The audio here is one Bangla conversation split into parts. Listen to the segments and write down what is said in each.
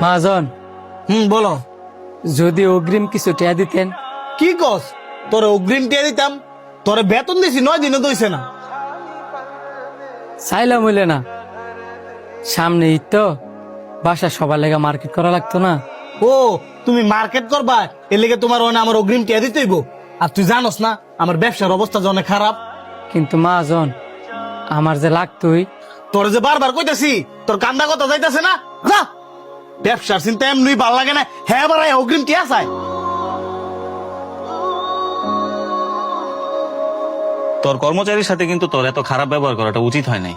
মহাজন, বলো। যদি অগ্রিম কিছু টিয়া দিতেন। কি কস? তোরে অগ্রিম টিয়া দিতাম? তোরে বেতন দিছি 9 দিনও দইছে না। চাইলাম হইলে না, সামনে ঈদ তো, বাসা সবার লেগে মার্কেট করা লাগতো না। ও, তুমি মার্কেট করবা, এর লেগে তোমার ওখানে আমার অগ্রিম টিয়া দিতে হইব? আর তুই জানোস না আমার ব্যবসার অবস্থা যে অনেক খারাপ। কিন্তু মহাজন, আমার যে লাগতোই। তোর যে বারবার কইতাছি, তোর কান্দা কথা যাইতাছে না? যা, ব্যবসার চিন্তা এমনি ভাল লাগে না, হ্যাঁ আবার অগ্রিম টিয়া চাই। তোর কর্মচারীর সাথে কিন্তু তোর এত খারাপ ব্যবহার করাটা উচিত হয় নাই।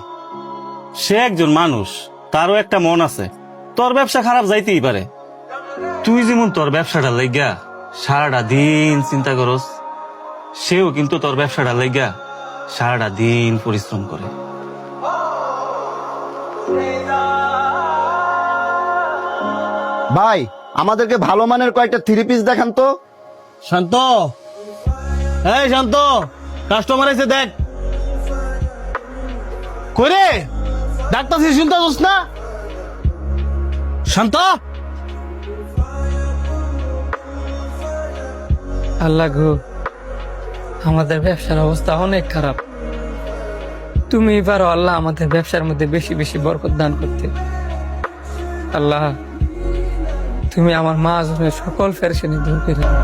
সে একজন মানুষ, তারও একটা মন আছে। তোর ব্যবসা খারাপ যাইতেই পারে, তুই যেমন তোর ব্যবসাটা লাইগা সারাটা দিন চিন্তা করস, সেও কিন্তু তোর ব্যবসাটা লাইগা সারাটা দিন পরিশ্রম করে। ভাই, আমাদেরকে ভালো মানের কয়েকটা 3 পিস দেখান তো। শান্ত, এই শান্ত, কাস্টমার এসে দেখ। কইরে ডাক্তার শুনতে পাচ্ছিস না? শান্ত, আল্লাহ গো, আমাদের ব্যবসার অবস্থা অনেক খারাপ। তুমি পারো আল্লাহ আমাদের ব্যবসার মধ্যে বেশি বেশি বরকত দান করতে। আল্লাহ, তুমি আমার মা সকল ফেরেশানি দূর করে দাও।